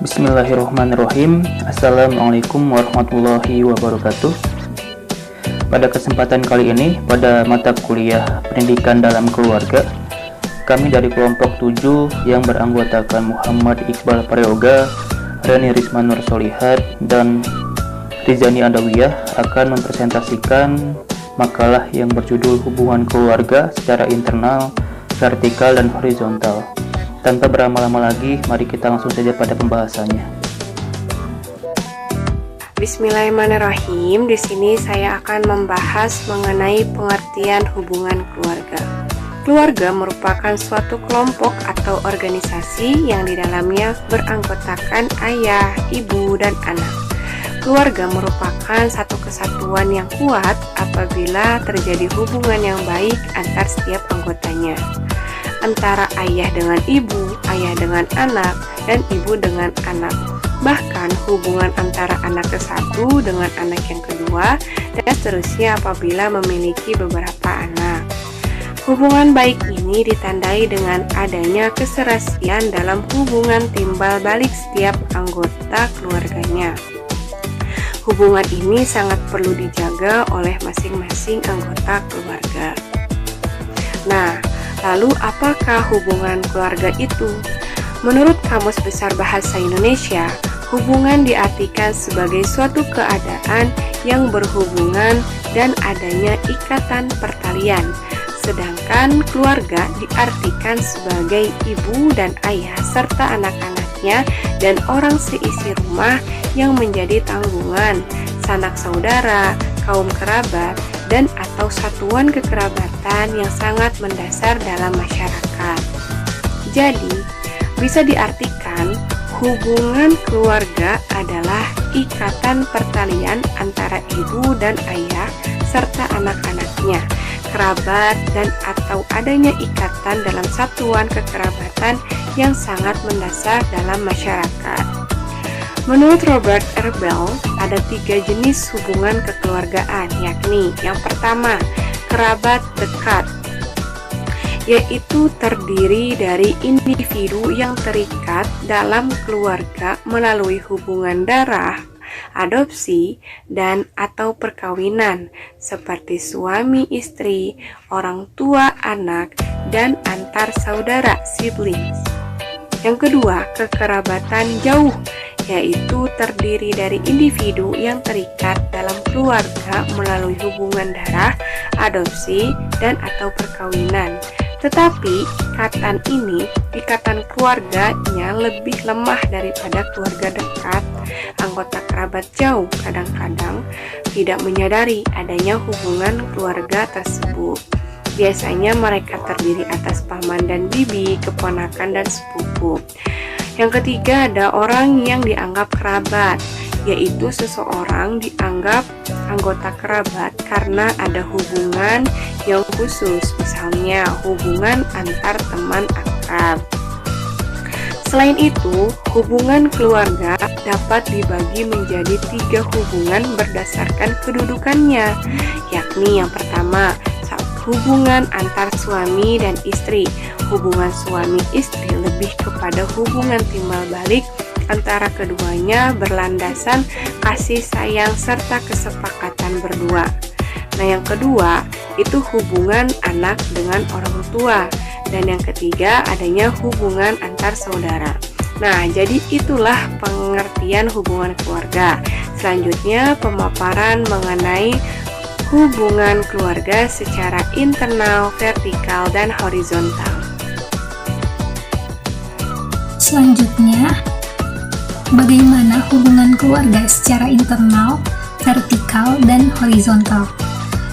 Bismillahirrahmanirrahim. Assalamualaikum warahmatullahi wabarakatuh. Pada kesempatan kali ini, pada mata kuliah Pendidikan dalam Keluarga, kami dari kelompok 7 yang beranggotakan Muhammad Iqbal Prayoga, Reni Risma Nur Solihat, dan Rizani Adawiyah akan mempresentasikan makalah yang berjudul Hubungan Keluarga secara Internal, Vertikal, dan Horizontal. Tanpa berlama-lama lagi, mari kita langsung saja pada pembahasannya. Bismillahirrahmanirrahim. Di sini saya akan membahas mengenai pengertian hubungan keluarga. Keluarga merupakan suatu kelompok atau organisasi yang di dalamnya beranggotakan ayah, ibu, dan anak. Keluarga merupakan satu kesatuan yang kuat apabila terjadi hubungan yang baik antar setiap anggotanya, antara ayah dengan ibu, ayah dengan anak, dan ibu dengan anak. Bahkan hubungan antara anak ke satu dengan anak yang kedua, dan seterusnya apabila memiliki beberapa anak. Hubungan baik ini ditandai dengan adanya keserasian dalam hubungan timbal balik setiap anggota keluarganya. Hubungan ini sangat perlu dijaga oleh masing-masing anggota keluarga. Nah, lalu apakah hubungan keluarga itu? Menurut Kamus Besar Bahasa Indonesia, hubungan diartikan sebagai suatu keadaan yang berhubungan dan adanya ikatan pertalian. Sedangkan keluarga diartikan sebagai ibu dan ayah serta anak-anaknya dan orang seisi rumah yang menjadi tanggungan, sanak saudara, kaum kerabat, dan atau satuan kekerabatan yang sangat mendasar dalam masyarakat. Jadi, bisa diartikan hubungan keluarga adalah ikatan pertalian antara ibu dan ayah serta anak-anaknya, kerabat, dan atau adanya ikatan dalam satuan kekerabatan yang sangat mendasar dalam masyarakat. Menurut Robert R. Bell, ada 3 jenis hubungan kekeluargaan, yakni yang pertama, kerabat dekat, yaitu terdiri dari individu yang terikat dalam keluarga melalui hubungan darah, adopsi, dan atau perkawinan, seperti suami istri, orang tua anak, dan antar saudara siblings. Yang kedua, kekerabatan jauh, yaitu terdiri dari individu yang terikat dalam keluarga melalui hubungan darah, adopsi, dan atau perkawinan. Tetapi ikatan keluarganya lebih lemah daripada keluarga dekat. Anggota kerabat jauh kadang-kadang tidak menyadari adanya hubungan keluarga tersebut. Biasanya mereka terdiri atas paman dan bibi, keponakan, dan sepupu. Yang ketiga, ada orang yang dianggap kerabat, yaitu seseorang dianggap anggota kerabat karena ada hubungan yang khusus, misalnya hubungan antar teman akrab. Selain itu, hubungan keluarga dapat dibagi menjadi 3 hubungan berdasarkan kedudukannya, yakni yang pertama, hubungan antar suami dan istri. Hubungan suami istri lebih kepada hubungan timbal balik antara keduanya berlandasan kasih sayang serta kesepakatan berdua. Nah, yang kedua itu hubungan anak dengan orang tua, dan yang ketiga adanya hubungan antar saudara. Nah, jadi itulah pengertian hubungan keluarga. Selanjutnya pemaparan mengenai hubungan keluarga secara internal, vertikal, dan horizontal. Selanjutnya, bagaimana hubungan keluarga secara internal, vertikal, dan horizontal?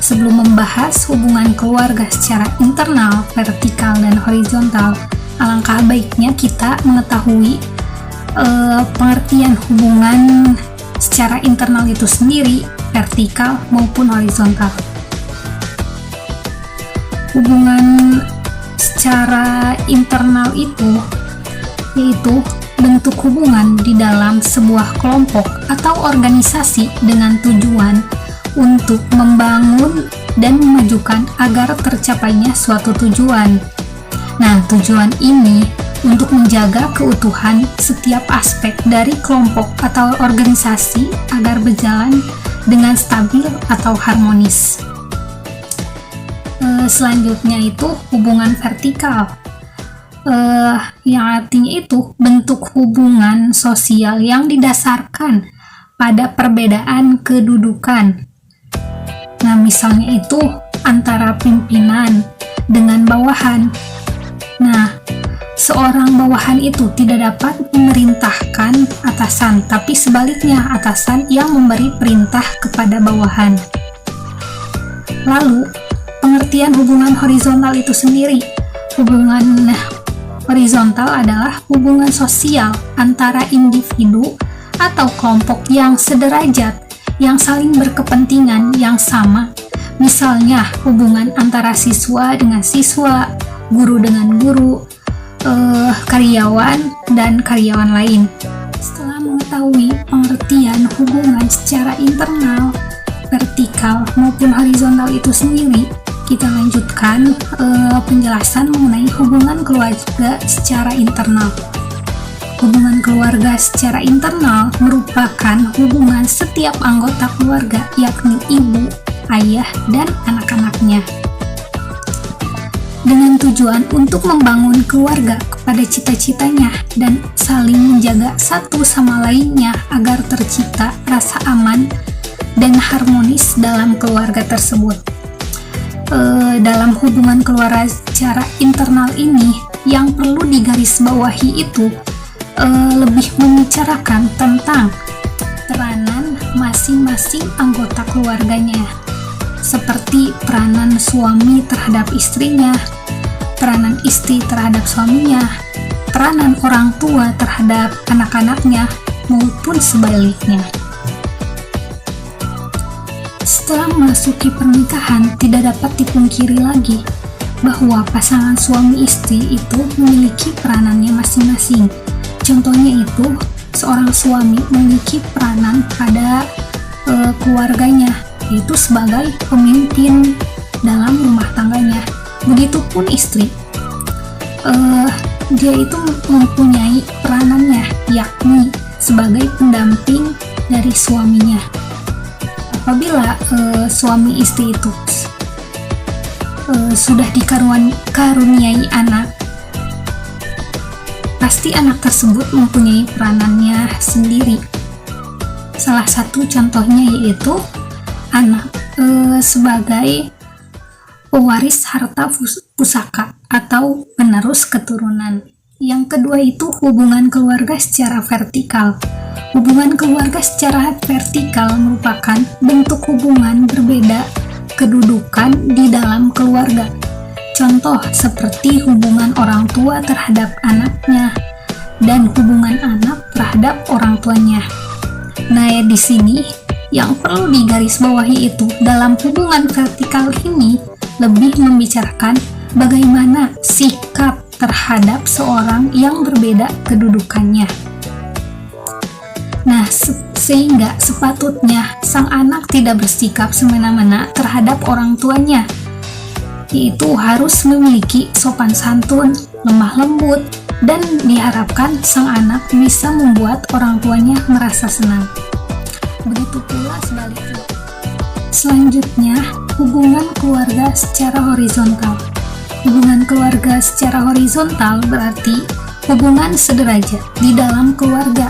Sebelum membahas hubungan keluarga secara internal, vertikal, dan horizontal, alangkah baiknya kita mengetahui pengertian hubungan secara internal itu sendiri, vertikal maupun horizontal. Hubungan secara internal itu yaitu bentuk hubungan di dalam sebuah kelompok atau organisasi dengan tujuan untuk membangun dan memajukan agar tercapainya suatu tujuan. Nah, tujuan ini untuk menjaga keutuhan setiap aspek dari kelompok atau organisasi agar berjalan dengan stabil atau harmonis. Selanjutnya itu hubungan vertikal, yang artinya itu bentuk hubungan sosial yang didasarkan pada perbedaan kedudukan. Nah, misalnya itu antara pimpinan dengan bawahan. Nah, seorang bawahan itu tidak dapat memerintahkan atasan, tapi sebaliknya atasan yang memberi perintah kepada bawahan. Lalu, pengertian hubungan horizontal itu sendiri. Hubungan horizontal adalah hubungan sosial antara individu atau kelompok yang sederajat, yang saling berkepentingan yang sama. Misalnya, hubungan antara siswa dengan siswa, guru dengan guru, karyawan dan karyawan lain. Setelah mengetahui pengertian hubungan secara internal, vertikal maupun horizontal itu sendiri, kita lanjutkan penjelasan mengenai hubungan keluarga secara internal. Hubungan keluarga secara internal merupakan hubungan setiap anggota keluarga, yakni ibu, ayah, dan anak-anaknya, dengan tujuan untuk membangun keluarga kepada cita-citanya dan saling menjaga satu sama lainnya agar tercipta rasa aman dan harmonis dalam keluarga tersebut. Dalam hubungan keluarga secara internal ini, yang perlu digarisbawahi itu lebih membicarakan tentang peranan masing-masing anggota keluarganya, seperti peranan suami terhadap istrinya, peranan istri terhadap suaminya, peranan orang tua terhadap anak-anaknya, maupun sebaliknya. Setelah memasuki pernikahan, tidak dapat dipungkiri lagi bahwa pasangan suami istri itu memiliki peranannya masing-masing. Contohnya itu, seorang suami memiliki peranan pada keluarganya, yaitu sebagai pemimpin dalam rumah tangganya. Begitupun istri, dia itu mempunyai peranannya, yakni sebagai pendamping dari suaminya. Apabila suami istri itu sudah dikaruniai anak, pasti anak tersebut mempunyai peranannya sendiri. Salah satu contohnya yaitu anak sebagai pewaris harta pusaka atau penerus keturunan. Yang kedua itu hubungan keluarga secara vertikal. Hubungan keluarga secara vertikal merupakan bentuk hubungan berbeda kedudukan di dalam keluarga. Contoh seperti hubungan orang tua terhadap anaknya dan hubungan anak terhadap orang tuanya. Nah, di sini yang perlu digarisbawahi itu dalam hubungan vertikal ini lebih membicarakan bagaimana sikap terhadap seorang yang berbeda kedudukannya. Nah, sehingga sepatutnya sang anak tidak bersikap semena-mena terhadap orang tuanya, yaitu harus memiliki sopan santun, lemah lembut, dan diharapkan sang anak bisa membuat orang tuanya merasa senang. Begitu pula sebaliknya. Selanjutnya, hubungan keluarga secara horizontal. Hubungan keluarga secara horizontal berarti hubungan sederajat di dalam keluarga.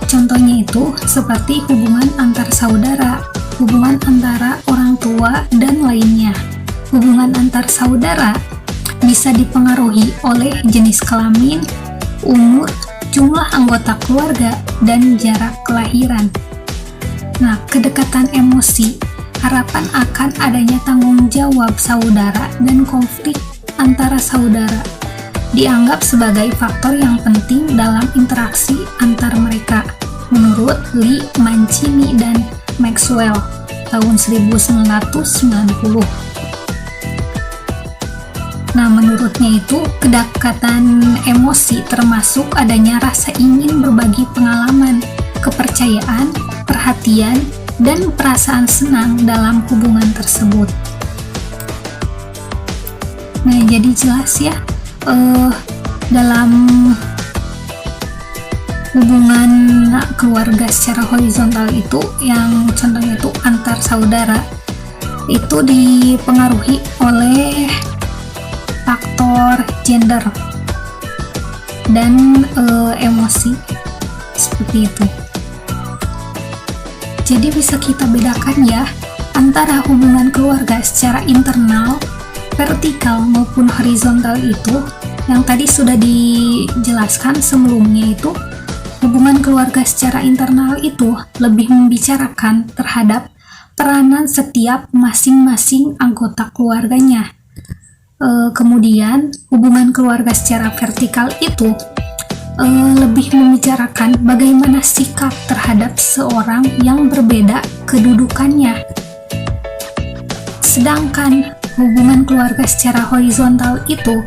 Contohnya itu seperti hubungan antar saudara, hubungan antara orang tua, dan lainnya. Hubungan antar saudara bisa dipengaruhi oleh jenis kelamin, umur, jumlah anggota keluarga, dan jarak kelahiran. Nah, kedekatan emosi, harapan akan adanya tanggung jawab saudara, dan konflik antara saudara dianggap sebagai faktor yang penting dalam interaksi antar mereka, menurut Lee Mancini dan Maxwell tahun 1990. Nah, menurutnya itu kedekatan emosi termasuk adanya rasa ingin berbagi pengalaman, kepercayaan, perhatian, dan perasaan senang dalam hubungan tersebut. Nah, jadi jelas ya, dalam hubungan keluarga secara horizontal itu, yang contohnya itu antar saudara, itu dipengaruhi oleh faktor gender dan emosi seperti itu. Jadi bisa kita bedakan ya antara hubungan keluarga secara internal, vertikal maupun horizontal itu. Yang tadi sudah dijelaskan sebelumnya, itu hubungan keluarga secara internal itu lebih membicarakan terhadap peranan setiap masing-masing anggota keluarganya. Kemudian hubungan keluarga secara vertikal itu lebih membicarakan bagaimana sikap terhadap seorang yang berbeda kedudukannya. Sedangkan hubungan keluarga secara horizontal itu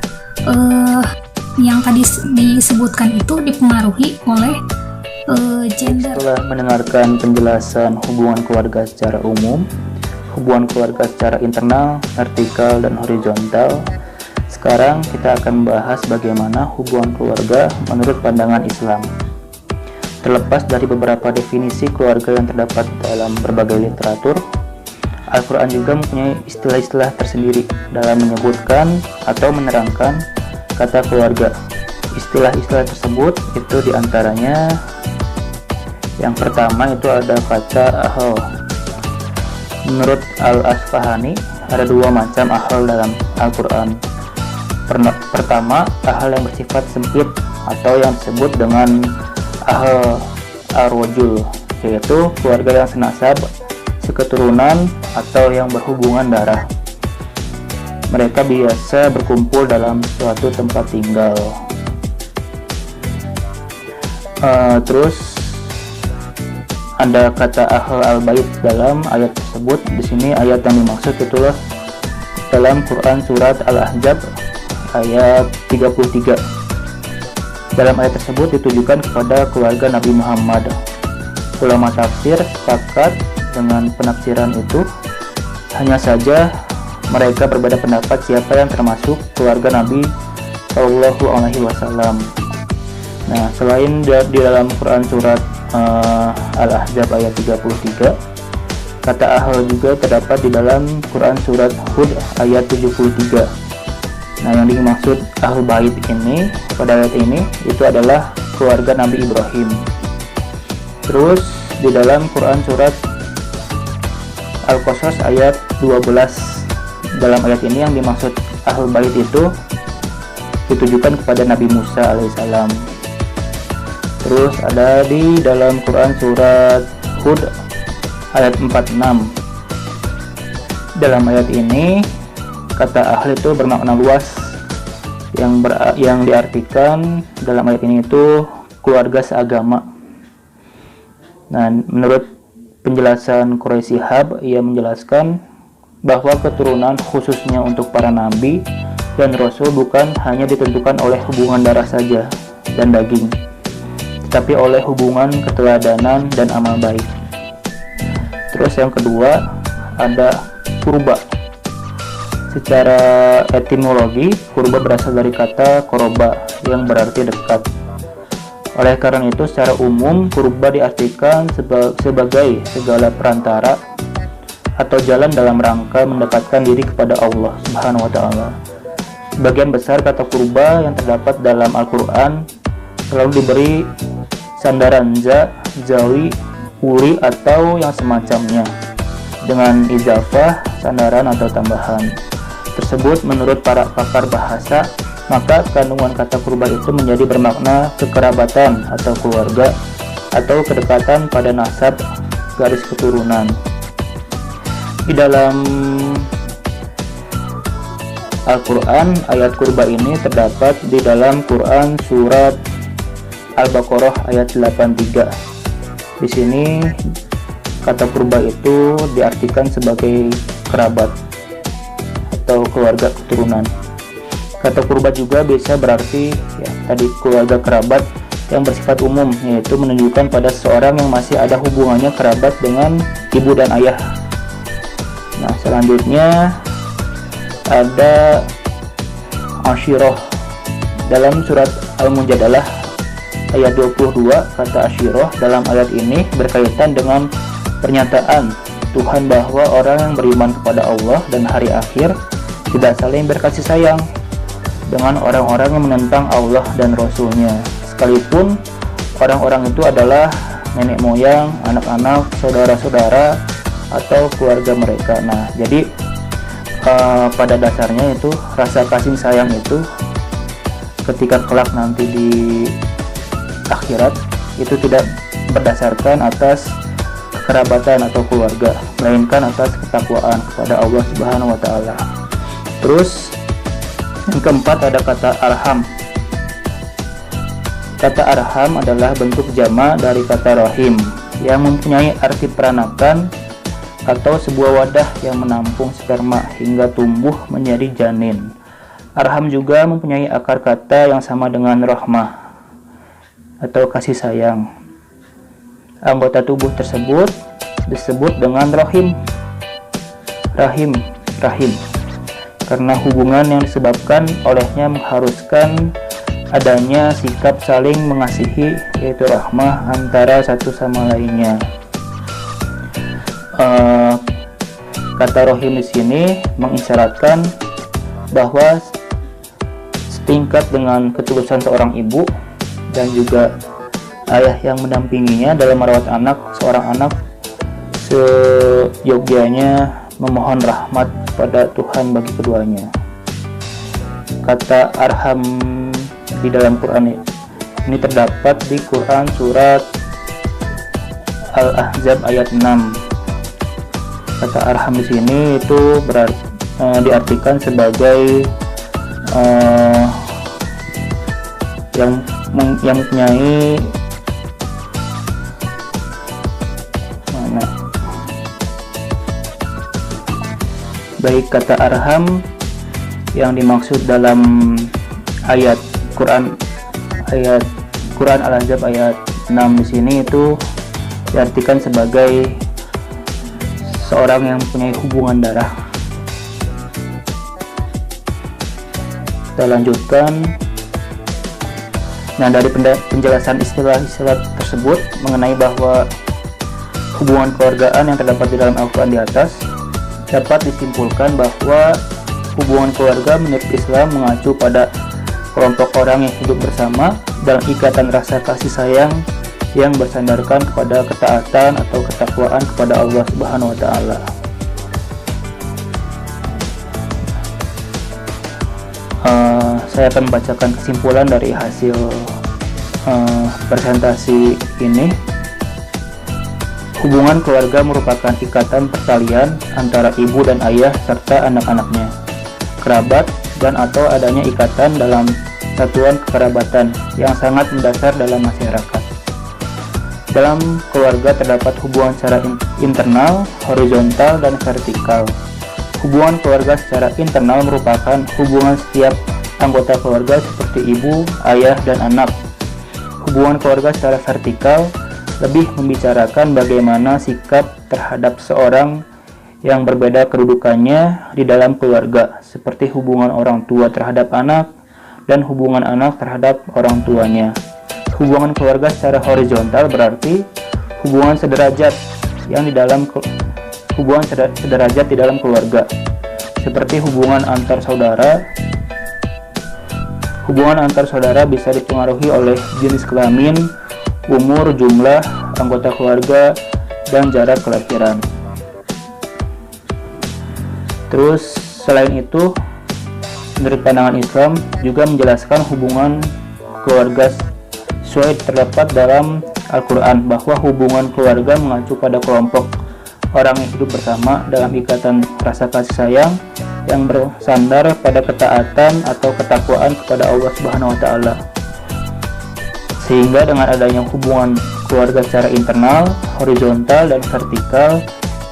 yang tadi disebutkan itu dipengaruhi oleh gender. Setelah mendengarkan penjelasan hubungan keluarga secara umum, hubungan keluarga secara internal, vertikal, dan horizontal, sekarang kita akan membahas bagaimana hubungan keluarga menurut pandangan Islam. Terlepas dari beberapa definisi keluarga yang terdapat dalam berbagai literatur, Al-Quran juga mempunyai istilah-istilah tersendiri dalam menyebutkan atau menerangkan kata keluarga. Istilah-istilah tersebut itu diantaranya, yang pertama itu ada kata ahl. Menurut Al-Asfahani, ada dua macam ahl dalam Al-Quran. Pertama, ahl yang bersifat sempit atau yang disebut dengan ahl ar-rajul, yaitu keluarga yang senasab, seketurunan, atau yang berhubungan darah. Mereka biasa berkumpul dalam suatu tempat tinggal. Terus ada kata ahl al-bait dalam ayat tersebut. Di sini ayat yang dimaksud itulah dalam Quran surat Al-Ahzab ayat 33. Dalam ayat tersebut ditujukan kepada keluarga Nabi Muhammad. Ulama tafsir sepakat dengan penafsiran itu. Hanya saja mereka berbeda pendapat siapa yang termasuk keluarga Nabi Shallallahu Alaihi Wasallam. Nah, selain di dalam Quran surat Al-Ahzab ayat 33, kata ahl juga terdapat di dalam Quran surat Hud ayat 73. Nah, yang dimaksud ahl bait ini pada ayat ini itu adalah keluarga Nabi Ibrahim. Terus di dalam Quran surat Al-Qasas ayat 12, dalam ayat ini yang dimaksud ahl bait itu ditujukan kepada Nabi Musa alaihissalam. Terus ada di dalam Quran surat Hud ayat 46. Dalam ayat ini kata ahl itu bermakna luas, yang diartikan dalam ayat ini itu keluarga seagama. Nah, menurut penjelasan Quraisy Shihab, ia menjelaskan bahwa keturunan khususnya untuk para nabi dan rasul bukan hanya ditentukan oleh hubungan darah saja dan daging, tetapi oleh hubungan keteladanan dan amal baik. Terus yang kedua ada kurba. Secara etimologi, kurba berasal dari kata koroba yang berarti dekat. Oleh karena itu, secara umum kurba diartikan sebagai segala perantara atau jalan dalam rangka mendekatkan diri kepada Allah Subhanahu wa Ta'ala. Sebagian besar kata kurba yang terdapat dalam Al-Quran selalu diberi sandaran za, zawi, uri, atau yang semacamnya dengan izafah, sandaran atau tambahan tersebut. Menurut para pakar bahasa, maka kandungan kata kurba itu menjadi bermakna kekerabatan atau keluarga atau kedekatan pada nasab garis keturunan. Di dalam Al-Quran, ayat kurba ini terdapat di dalam Quran surat Al-Baqarah ayat 83. Di sini kata kurba itu diartikan sebagai kerabat atau keluarga keturunan. Kata kurba juga bisa berarti tadi keluarga kerabat yang bersifat umum, yaitu menunjukkan pada seseorang yang masih ada hubungannya kerabat dengan ibu dan ayah. Nah, selanjutnya ada ashirah. Dalam surat Al-Mujadalah ayat 22, kata Asyirah dalam ayat ini berkaitan dengan pernyataan Tuhan bahwa orang yang beriman kepada Allah dan hari akhir tidak saling berkasih sayang dengan orang-orang yang menentang Allah dan Rasul-Nya, sekalipun orang-orang itu adalah nenek moyang, anak-anak, saudara-saudara, atau keluarga mereka. Nah, jadi pada dasarnya itu rasa kasih sayang itu ketika kelak nanti di akhirat itu tidak berdasarkan atas kekerabatan atau keluarga, melainkan atas ketakwaan kepada Allah Subhanahu wa taala. Terus yang keempat ada kata arham. Kata arham adalah bentuk jama dari kata rahim yang mempunyai arti peranakan atau sebuah wadah yang menampung sperma hingga tumbuh menjadi janin. Arham juga mempunyai akar kata yang sama dengan rahmah atau kasih sayang. Anggota tubuh tersebut disebut dengan rahim, karena hubungan yang disebabkan olehnya mengharuskan adanya sikap saling mengasihi, yaitu rahmah antara satu sama lainnya. Kata rahim di sini mengisyaratkan bahwa setingkat dengan ketulusan seorang ibu dan juga ayah yang mendampinginya dalam merawat anak, seorang anak seyogyanya memohon rahmat pada Tuhan bagi keduanya. Kata arham di dalam Quran ini terdapat di Quran surat Al-Ahzab ayat 6. Kata arham di sini itu diartikan sebagai yang mempunyai baik kata arham yang dimaksud dalam ayat Quran Al-Ahzab ayat 6 di sini itu diartikan sebagai seorang yang mempunyai hubungan darah. Kita lanjutkan. Nah, dari penjelasan istilah-istilah tersebut mengenai bahwa hubungan keluargaan yang terdapat di dalam Al-Quran di atas, dapat disimpulkan bahwa hubungan keluarga menurut Islam mengacu pada kelompok orang yang hidup bersama dalam ikatan rasa kasih sayang yang bersandarkan kepada ketaatan atau ketakwaan kepada Allah Subhanahu wa taala. Saya akan membacakan kesimpulan dari hasil presentasi ini. Hubungan keluarga merupakan ikatan pertalian antara ibu dan ayah serta anak-anaknya, kerabat, dan atau adanya ikatan dalam satuan kekerabatan yang sangat mendasar dalam masyarakat. Dalam keluarga terdapat hubungan secara internal, horizontal, dan vertikal. Hubungan keluarga secara internal merupakan hubungan setiap anggota keluarga seperti ibu, ayah, dan anak. Hubungan keluarga secara vertikal lebih membicarakan bagaimana sikap terhadap seorang yang berbeda kedudukannya di dalam keluarga, seperti hubungan orang tua terhadap anak dan hubungan anak terhadap orang tuanya. Hubungan keluarga secara horizontal berarti hubungan sederajat di dalam keluarga, seperti hubungan antar saudara. Hubungan antar saudara bisa dipengaruhi oleh jenis kelamin, umur, jumlah anggota keluarga, dan jarak kelahiran. Terus selain itu, menurut pandangan Islam juga menjelaskan hubungan keluarga sesuai terdapat dalam Al-Quran, bahwa hubungan keluarga mengacu pada kelompok orang yang hidup bersama dalam ikatan rasa kasih sayang yang bersandar pada ketaatan atau ketakwaan kepada Allah Subhanahu wa taala. Sehingga dengan adanya hubungan keluarga secara internal, horizontal, dan vertikal,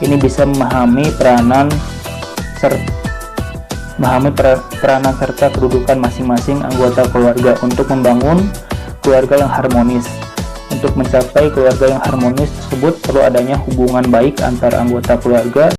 ini bisa memahami peranan serta kedudukan masing-masing anggota keluarga untuk membangun keluarga yang harmonis. Untuk mencapai keluarga yang harmonis tersebut perlu adanya hubungan baik antara anggota keluarga